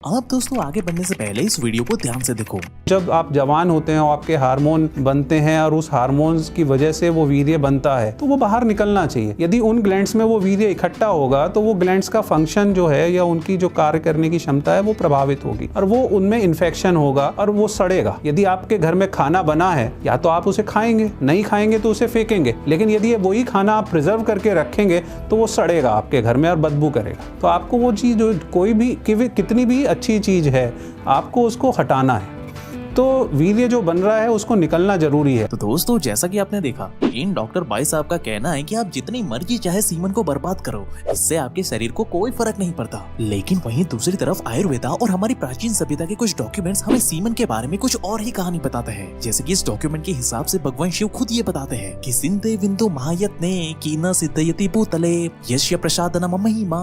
आप दोस्तों आगे बढ़ने से पहले इस वीडियो को ध्यान से देखो। जब आप जवान होते हैं और आपके हार्मोन बनते हैं और उस हार्मोन्स की वजह से वो वीर्य बनता है तो वो बाहर निकलना चाहिए। यदि उन ग्लैंड्स में वो वीर्य इकट्ठा होगा तो वो ग्लैंड्स का फंक्शन जो है या उनकी जो कार्य करने की क्षमता है वो प्रभावित होगी और वो उनमें इन्फेक्शन होगा और वो सड़ेगा। यदि आपके घर में खाना बना है या तो आप उसे खाएंगे, नहीं खाएंगे तो उसे फेंकेंगे, लेकिन यदि वही खाना आप प्रिजर्व करके रखेंगे तो वो सड़ेगा आपके घर में और बदबू करेगा। तो आपको वो चीज़ जो कोई भी कितनी भी अच्छी चीज़ है आपको उसको हटाना है। तो वीर्य जो बन रहा है उसको निकलना जरूरी है। तो दोस्तों जैसा कि आपने देखा, इन डॉक्टर भाई साहब का कहना है कि आप जितनी मर्जी चाहे सीमन को बर्बाद करो, इससे आपके शरीर को कोई फर्क नहीं पड़ता। लेकिन वहीं दूसरी तरफ आयुर्वेदा और हमारी प्राचीन सभ्यता के कुछ डॉक्यूमेंट्स हमें सीमन के बारे में कुछ और ही कहानी बताते हैं। जैसे कि इस डॉक्यूमेंट के हिसाब से भगवान शिव खुद ये बताते हैं कि सिंधे विंदु महायत्ने की न सिद्धयति भूतले यस्य प्रसादनम महिमा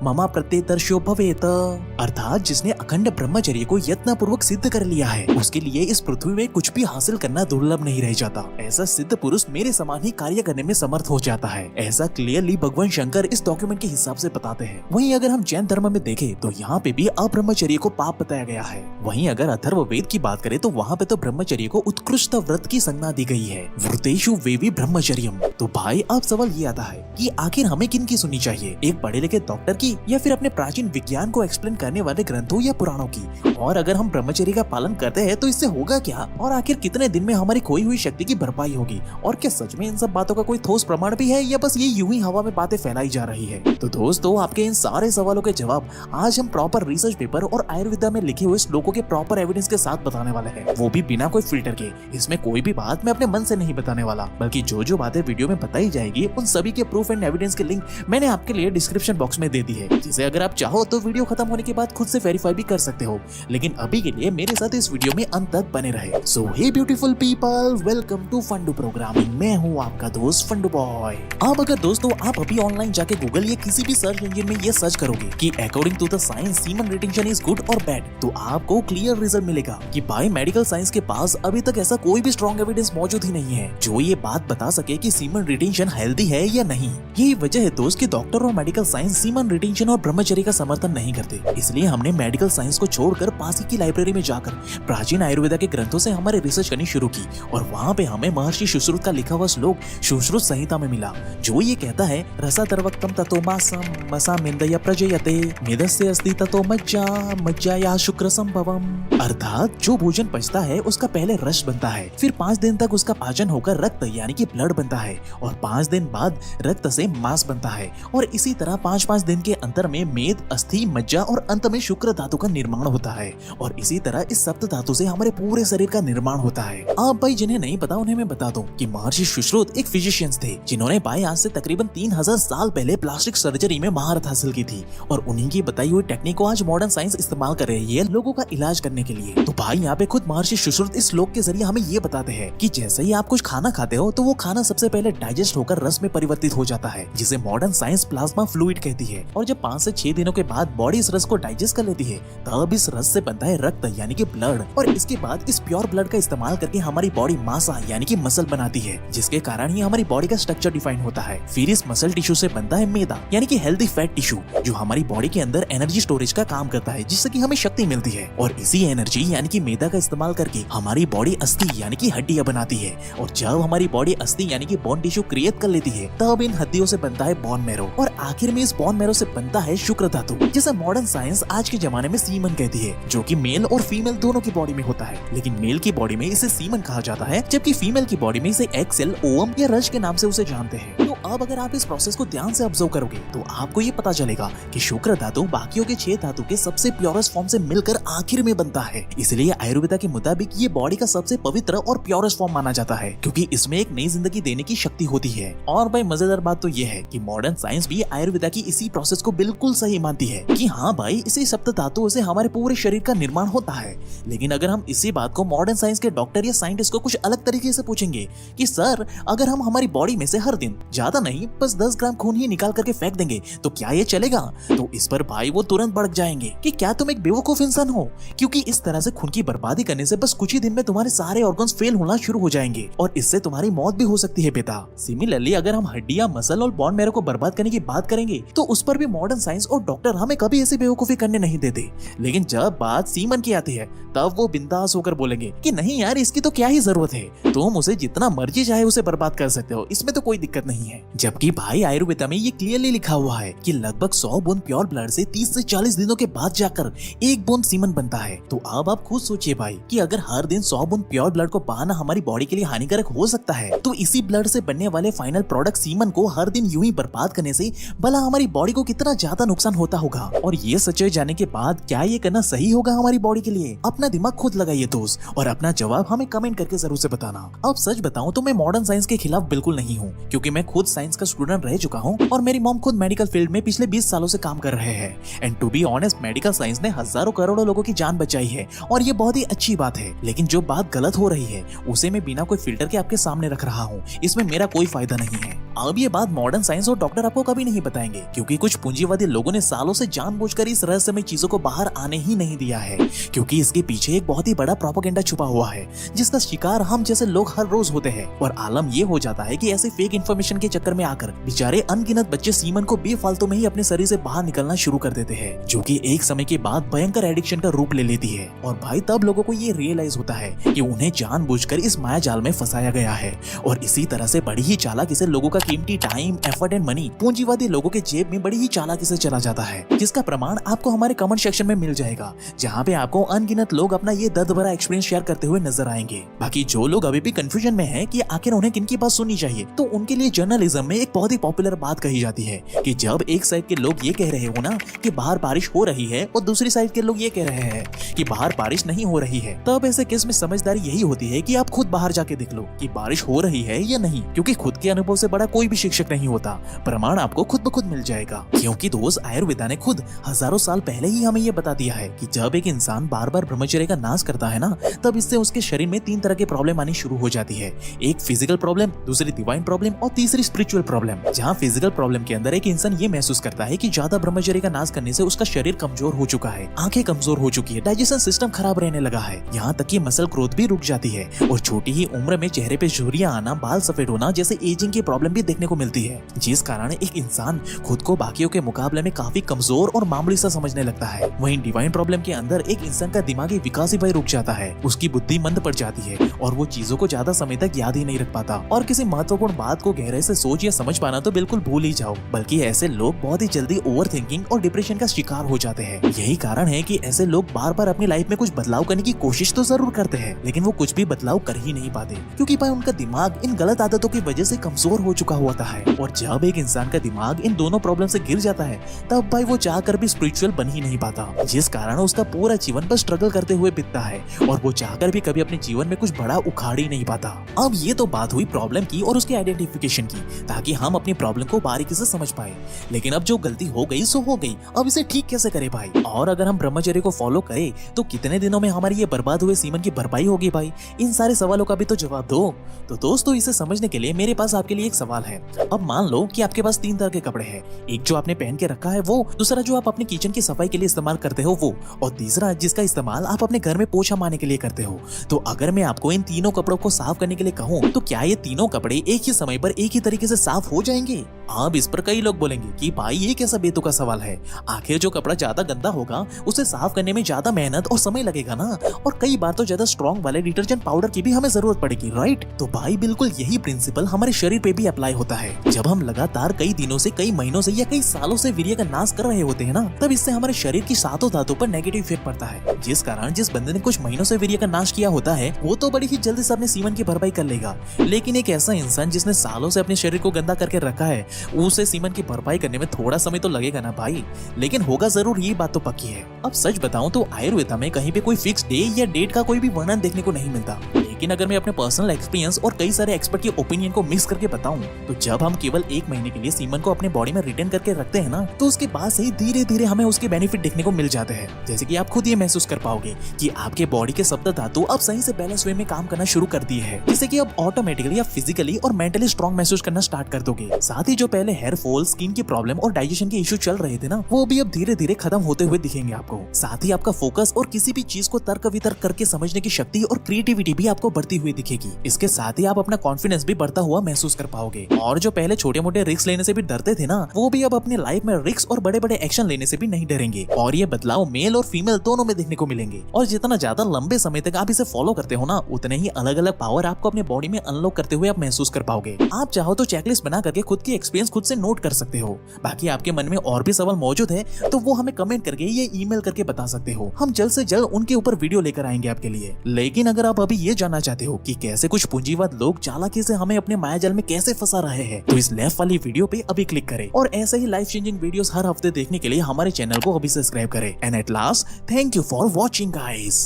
ममा प्रत्येतर्षो भवेत। अर्थात जिसने अखंड ब्रह्मचर्य को यत्न पूर्वक सिद्ध कर लिया है उसके लिए इस पृथ्वी में कुछ भी हासिल करना दुर्लभ नहीं रह जाता। ऐसा सिद्ध पुरुष मेरे समान ही कार्य करने में समर्थ हो जाता है। ऐसा क्लियरली भगवान शंकर इस डॉक्यूमेंट के हिसाब से बताते हैं। वहीं अगर हम जैन धर्म में देखें तो यहाँ पे भी अब्रह्मचर्य को पाप बताया गया है। वहीं अगर अथर्व वेद की बात करें तो वहाँ पे तो ब्रह्मचर्य को उत्कृष्ट व्रत की संज्ञा दी गई है। व्रतेषु वेवी ब्रह्मचर्यम। तो भाई अब सवाल ये आता है कि आखिर हमें किन की सुननी चाहिए, एक पढ़े लिखे डॉक्टर की या फिर अपने प्राचीन विज्ञान को एक्सप्लेन करने वाले ग्रंथों या पुराणों की। और अगर हम ब्रह्मचर्य का पालन करते हैं तो इससे होगा क्या, और आखिर कितने दिन में हमारी खोई हुई शक्ति की भरपाई होगी, और क्या सच में इन सब बातों का कोई ठोस प्रमाण भी है या बस ये यूं ही हवा में बातें फैलाई जा रही है। तो दोस्तों आपके इन सारे सवालों के जवाब आज हम प्रॉपर रिसर्च पेपर और आयुर्वेदा में लिखे हुए श्लोकों के प्रॉपर एविडेंस के साथ बताने वाले हैं, वो भी बिना कोई फिल्टर के। इसमें कोई भी बात मैं अपने मन से नहीं बताने वाला, बल्कि जो जो बातें वीडियो में बताई जाएगी उन सभी के प्रूफ एंड एविडेंस के लिंक मैंने आपके लिए डिस्क्रिप्शन बॉक्स में दे दी है, जिसे अगर आप चाहो तो वीडियो खत्म होने के बाद खुद से वेरीफाई भी कर सकते हो। लेकिन अभी के लिए मेरे साथ इस वीडियो में अंत तक बने रहे। So hey beautiful people, welcome to Fundoo programming. मैं हूँ आपका दोस्त फंडू बॉय। अब अगर दोस्तों आप अभी ऑनलाइन जाके गूगल या किसी भी सर्च इंजन में ये सर्च करोगे कि according to the science semen retention is good और बैड, तो आपको क्लियर रिजल्ट मिलेगा कि भाई मेडिकल साइंस के पास अभी तक ऐसा कोई भी स्ट्रॉन्ग एविडेंस मौजूद ही नहीं है जो ये बात बता सके कि सीमन रिटेंशन हेल्दी है या नहीं। यही वजह है दोस्त कि डॉक्टर और मेडिकल साइंस सीमन रिटेंशन और ब्रह्मचर्य का समर्थन नहीं करते। इसलिए हमने मेडिकल साइंस को छोड़कर पास ही की लाइब्रेरी में जाकर प्राचीन आयुर्वेदा के ग्रंथों से हमारे रिसर्च करनी शुरू की, और वहाँ पे हमें महर्षि सुश्रुत का लिखा हुआ श्लोक सुश्रुत संहिता में मिला, जो ये कहता है रसातर्वक्तम ततो मासम मसामेन्द्रिय प्रजयते मेदस्य अस्ति ततो मज्जा मज्जाया शुक्र संभवम। अर्थात जो भोजन पचता है उसका पहले रस बनता है, फिर 5 दिन तक उसका पाचन होकर रक्त यानी कि ब्लड बनता है, और 5 दिन बाद रक्त से मांस बनता है, और इसी तरह 5-5 दिन के अंतर में मेद, अस्थि, मज्जा और अंत में शुक्र धातु का निर्माण होता है। और इसी तरह इस सप्त धातु से हमारे पूरे शरीर का निर्माण होता है। आप भाई जिन्हें नहीं पता उन्हें मैं बता दूं कि महर्षि सुश्रुत एक फिजिशियंस थे जिन्होंने भाई आज से तकरीबन 3000 साल पहले प्लास्टिक सर्जरी में महारत हासिल की थी, और उन्हीं की बताई हुई टेक्निक को आज मॉडर्न साइंस इस्तेमाल कर रही है लोगों का इलाज करने के लिए। तो भाई यहाँ पे खुद महर्षि सुश्रुत इस श्लोक के जरिए हमें ये बताते हैं कि जैसे ही आप कुछ खाना खाते हो तो वो खाना सबसे पहले डाइजेस्ट होकर रस में परिवर्तित हो जाता है, जिसे मॉडर्न साइंस प्लाज्मा फ्लूइड कहती है। और जब 5 से 6 दिनों के बाद बॉडी इस रस को डाइजेस्ट कर लेती है तब इस रस से बनता है रक्त यानी कि ब्लड, और इसके बाद इस प्योर ब्लड का इस्तेमाल करके हमारी बॉडी मासा यानी कि मसल बनाती है, जिसके कारण ही हमारी बॉडी का स्ट्रक्चर डिफाइन होता है। फिर इस मसल टिश्यू से बनता है मैदा यानी कि हेल्दी फैट टिश्यू, जो हमारी बॉडी के अंदर एनर्जी स्टोरेज का काम करता है, जिससे कि हमें शक्ति मिलती है। और इसी एनर्जी यानी कि मैदा का इस्तेमाल करके हमारी बॉडी अस्थि यानी कि हड्डियां बनाती है, और जब हमारी बॉडी अस्थि यानी कि बोन टिश्यू क्रिएट कर लेती है तब इन हड्डियों से बनता है बोन मैरो, और आखिर में इस बोन मैरो से बनता है शुक्र धातु, जिसे मॉडर्न साइंस आज के जमाने में सीमन कहती है, जो कि मेल और फीमेल दोनों की बॉडी में होता है। लेकिन मेल की बॉडी में इसे सीमन कहा जाता है, जबकि फीमेल की बॉडी में इसे एग सेल, ओवम या रज के नाम से उसे जानते हैं। तो अब अगर आप इस प्रोसेस को ध्यान से ऑब्जर्व करोगे तो आपको ये पता चलेगा कि शुक्र धातु बाकियों के 6 धातु के सबसे प्योरेस्ट फॉर्म से मिलकर आखिर में बनता है। इसलिए आयुर्वेदा के मुताबिक ये बॉडी का सबसे पवित्र और प्योरेस्ट फॉर्म माना जाता है, क्योंकि इसमें एक नई जिंदगी देने की शक्ति होती है। और भाई मजेदार बात तो ये है कि मॉडर्न साइंस भी आयुर्वेदा की इसी प्रोसेस को बिल्कुल सही मानती है कि हाँ भाई इसी सप्त धातुओं से हमारे पूरे शरीर का निर्माण होता है। लेकिन अगर हम इसी बात को मॉडर्न साइंस के डॉक्टर या साइंटिस्ट को कुछ अलग तरीके से पूछेंगे कि सर अगर हम हमारी बॉडी में से हर दिन ज्यादा नहीं, बस 10 ग्राम खून ही निकाल करके फेंक देंगे, तो क्या ये चलेगा? तो इस पर भाई वो तुरंत भड़क जाएंगे कि क्या तुम एक बेवकूफ इंसान हो, क्योंकि इस तरह से खून की बर्बादी करने से बस कुछ ही दिन में तुम्हारे सारे ऑर्गन्स फेल होना शुरू हो जाएंगे और इससे तुम्हारी मौत भी हो सकती है बेटा। सिमिलरली अगर हम हड्डियां, मसल और बोन मैरो को बर्बाद करने की बात करेंगे तो उस पर भी मॉडर्न साइंस और डॉक्टर हमें कभी ऐसी बेवकूफी करने नहीं देते। लेकिन जब बात सीमन की आती है तब वो बिंदास होकर बोलेंगे कि नहीं यार, इसकी तो क्या ही जरूरत है, तुम उसे जितना मर्जी चाहे उसे बर्बाद कर सकते हो, इसमें तो कोई दिक्कत नहीं है। जबकि भाई आयुर्वेदा में ये क्लियरली लिखा हुआ है कि लगभग 100 बूंद प्योर ब्लड से 30 से 40 दिनों के बाद जाकर 1 बूंद सीमन बनता है। तो अब आप खुद सोचिए भाई कि अगर हर दिन 100 बूंद प्योर ब्लड को बहाना हमारी बॉडी के लिए हानिकारक हो सकता है, तो इसी ब्लड से बनने वाले फाइनल प्रोडक्ट सीमन को हर दिन यूं ही बर्बाद करने से भला हमारी बॉडी को कितना ज्यादा नुकसान होता होगा। और ये सच्चाई जाने के बाद क्या ये करना सही होगा हमारी बॉडी के लिए? अपना दिमाग खुद लगाइए दोस्त, और अपना जवाब हमें कमेंट करके जरूर से बताना। अब सच बताऊं तो मैं मॉडर्न साइंस के खिलाफ बिल्कुल नहीं हूँ, क्योंकि मैं खुद साइंस का स्टूडेंट रह चुका हूँ और मेरी मॉम खुद मेडिकल फील्ड में पिछले 20 सालों से काम कर रहे हैं। And to be honest, medical science ने हजारों करोड़ों लोगों की जान बचाई है और ये बहुत ही अच्छी बात है। लेकिन जो बात गलत हो रही है उसे मैं बिना कोई फिल्टर के आपके सामने रख रहा हूँ, इसमें मेरा कोई फायदा नहीं है। अब ये बात मॉडर्न साइंस और डॉक्टर आपको कभी नहीं बताएंगे, क्योंकि कुछ पूंजीवादी लोगों ने सालों से जानबूझकर इस रहस्यमय चीजों को बाहर आने ही नहीं दिया है, क्योंकि इसके पीछे एक बहुत ही बड़ा प्रोपेगेंडा छुपा हुआ है जिसका शिकार हम जैसे लोग हर रोज होते हैं। और आलम ये हो जाता है कि ऐसे फेक इन्फॉर्मेशन के चक्कर में आकर बेचारे अनगिनत बच्चे सीमन को बेफालतू में ही अपने शरीर से बाहर निकलना शुरू कर देते हैं, जो कि एक समय के बाद भयंकर एडिक्शन का रूप ले लेती है। और भाई तब लोगों को ये रियलाइज होता है कि उन्हें जानबूझकर इस माया जाल में फंसाया गया है, और इसी तरह से बड़ी ही चालाकी से लोगों का कीमती टाइम, एफर्ट एंड मनी पूंजीवादी लोगों के जेब में बड़ी ही चालाकी से चला जाता है, जिसका प्रमाण आपको हमारे कमेंट सेक्शन में मिल जाएगा, जहाँ पे आपको अनगिनत लोग अपना ये दर्द भरा एक्सपीरियंस शेयर करते हुए नजर आएंगे। बाकी जो लोग अभी भी कंफ्यूजन में हैं कि आखिर उन्हें किनकी बात सुननी चाहिए, तो उनके लिए जर्नलिज्म में एक बहुत ही पॉपुलर बात कही जाती है कि जब एक साइड के लोग ये कह रहे हो ना कि बाहर बारिश हो रही है और दूसरी साइड के लोग ये कह रहे हैं कि बाहर बारिश नहीं हो रही है, तब ऐसे केस में समझदारी यही होती है कि आप खुद बाहर जाके देख लो कि बारिश हो रही है या नहीं, क्योंकि खुद के अनुभव से बड़ा कोई भी शिक्षक नहीं होता। प्रमाण आपको खुद ब खुद मिल जाएगा, क्योंकि दोस्त आयुर्वेदा ने खुद हजारों साल पहले ही हमें ये बता दिया है कि जब एक इंसान बार बार ब्रह्मचर्य का नाश करता है ना, तब इससे उसके शरीर में 3 तरह के प्रॉब्लम आनी शुरू हो जाती है। एक फिजिकल प्रॉब्लम, दूसरी डिवाइन प्रॉब्लम और तीसरी स्पिरिचुअल प्रॉब्लम। जहाँ फिजिकल प्रॉब्लम के अंदर एक इंसान ये महसूस करता है कि ज्यादा ब्रह्मचर्य का नाश करने से उसका शरीर कमजोर हो चुका है, आंखें कमजोर हो चुकी है, डाइजेशन सिस्टम खराब रहने लगा है, यहाँ तक कि मसल ग्रोथ भी रुक जाती है और छोटी ही उम्र में चेहरे पे झुर्रियां आना, बाल सफेद होना जैसे एजिंग की प्रॉब्लम भी देखने को मिलती है, जिस कारण एक इंसान खुद को बाकियों के मुकाबले में काफी कमजोर और मामूली सा समझने लगता है। वहीं डिवाइन प्रॉब्लम के अंदर एक इंसान का दिमागी विकास ही भाई रुक जाता है, उसकी बुद्धि मंद पड़ जाती है और वो चीजों को ज्यादा समय तक याद ही नहीं रख पाता, और किसी महत्वपूर्ण बात को गहराई से सोच या समझ पाना तो बिल्कुल भूल ही जाओ। बल्कि ऐसे लोग बहुत ही जल्दी ओवर थिंकिंग और डिप्रेशन का शिकार हो जाते हैं। यही कारण है कि ऐसे लोग बार बार अपनी लाइफ में कुछ बदलाव करने की कोशिश तो जरूर करते हैं, लेकिन वो कुछ भी बदलाव कर ही नहीं पाते, क्योंकि भाई उनका दिमाग इन गलत आदतों की वजह से कमजोर हो चुका होता है। और जब एक इंसान का दिमाग इन दोनों प्रॉब्लम से गिर जाता है, तब भाई वो चाहकर भी स्पिरिचुअल बन ही नहीं पाता, जिस कारण उसका पूरा जीवन बस स्ट्रगल करते हुए बीतता है और वो चाहकर भी कभी अपने जीवन में कुछ बड़ा उखाड़ ही नहीं पाता। अब ये तो बात हुई प्रॉब्लम की और उसके आइडेंटिफिकेशन की, ताकि हम अपनी प्रॉब्लम को बारीकी से समझ पाए। लेकिन अब जो गलती हो गई सो हो गई, अब इसे ठीक कैसे करें भाई? और अगर हम ब्रह्मचर्य को फॉलो करें तो कितने दिनों में हमारी ये बर्बाद हुए सीमन की भरपाई होगी भाई? इन सारे सवालों का भी तो जवाब दो। तो दोस्तों, इसे समझने के लिए मेरे पास आपके लिए एक सवाल है। अब मान लो कि आपके पास 3 तरह के कपड़े हैं, एक जो आपने पहन के रखा है वो, दूसरा जो आप अपनी किचन की सफाई के लिए इस्तेमाल करते हो वो, और तीसरा जिसका इस्तेमाल आप अपने घर में पोछा मारने के लिए करते हो। तो अगर मैं आपको इन तीनों कपड़ों को साफ करने के लिए कहूँ तो क्या ये तीनों कपड़े एक ही समय पर एक ही तरीके से साफ हो जाएंगे? अब इस पर कई लोग बोलेंगे कि भाई ये कैसा बेतुका सवाल है, आखिर जो कपड़ा ज्यादा गंदा होगा उसे साफ करने में ज्यादा मेहनत और समय लगेगा ना, और कई बार तो ज्यादा स्ट्रॉन्ग वाले डिटर्जेंट पाउडर की भी हमें जरूरत पड़ेगी, राइट? तो भाई बिल्कुल यही प्रिंसिपल हमारे शरीर पे भी अप्लाई होता है। जब हम लगातार कई दिनों से, कई महीनों से या कई सालों से वीर्य का नाश कर रहे होते हैं ना, तब इससे हमारे शरीर की सातों धातुओं पर नेगेटिव इफेक्ट पड़ता है, जिस कारण जिस बंदे ने कुछ महीनों से वीर्य का नाश किया होता है वो तो बड़ी ही जल्दी से अपने सीमन की भरपाई कर लेगा, लेकिन एक ऐसा इंसान जिसने सालों से अपने शरीर को गंदा करके रखा है, उसे सीमन की भरपाई करने में थोड़ा समय तो लगेगा ना भाई, लेकिन होगा जरूर, ये बात तो पक्की है। अब सच बताऊं तो आयुर्वेदा में कहीं पे कोई फिक्स डे या डेट का कोई भी वर्णन देखने को नहीं मिलता, लेकिन अगर मैं अपने पर्सनल एक्सपीरियंस और कई सारे एक्सपर्ट के ओपिनियन को मिक्स करके बताऊं, तो जब हम केवल 1 महीने के लिए सीमन को अपने बॉडी में रिटेन करके रखते हैं ना, तो उसके बाद से ही धीरे धीरे हमें उसके बेनिफिट देखने को मिल जाते हैं। जैसे कि आप खुद ये महसूस कर पाओगे कि आपके बॉडी के सप्त धातु अब सही से बैलेंस वे में काम करना शुरू कर दिए हैं, जिससे कि अब ऑटोमेटिकली आप फिजिकली और मेंटली स्ट्रॉन्ग महसूस करना स्टार्ट कर दोगे। साथ ही जो पहले हेयर फॉल, स्किन की प्रॉब्लम और डाइजेशन के इश्यू चल रहे थे ना, वो भी अब धीरे धीरे खत्म होते हुए दिखेंगे आपको। साथ ही आपका फोकस और किसी भी चीज को तर्क वितर्क करके समझने की शक्ति और क्रिएटिविटी भी आपको बढ़ती हुई दिखेगी। इसके साथ ही आप अपना कॉन्फिडेंस भी बढ़ता हुआ महसूस कर पाओगे। और जो पहले छोटे मोटे रिस्क लेने से भी डरते थे ना, वो भी अब अपनी लाइफ में रिस्क और बड़े बड़े एक्शन लेने से भी नहीं डरेंगे। और ये बदलाव मेल और फीमेल दोनों में देखने को मिलेंगे। और जितना ज्यादा लंबे समय तक आप इसे फॉलो करते हो ना, उतने ही अलग अलग पावर आपको अपने बॉडी में अनलॉक करते हुए आप महसूस कर पाओगे। आप चाहो तो चेकलिस्ट बना करके खुद की एक्सपीरियंस खुद से नोट कर सकते हो। बाकी आपके मन में और भी सवाल मौजूद है तो वो हमें कमेंट करके ये ईमेल करके बता सकते हो। हम जल्द से जल्द उनके ऊपर वीडियो लेकर आएंगे आपके लिए। लेकिन अगर आप अभी ये जानना चाहते हो कि कैसे कुछ पूंजीवाद लोग चालाकी से हमें अपने मायाजाल में कैसे फंसा रहे हैं, तो इस लेफ्ट वाली वीडियो पे अभी क्लिक करें और ऐसे ही लाइफ चेंजिंग वीडियोस हर हफ्ते देखने के लिए हमारे चैनल को अभी सब्सक्राइब करें। And at last, thank you for watching guys.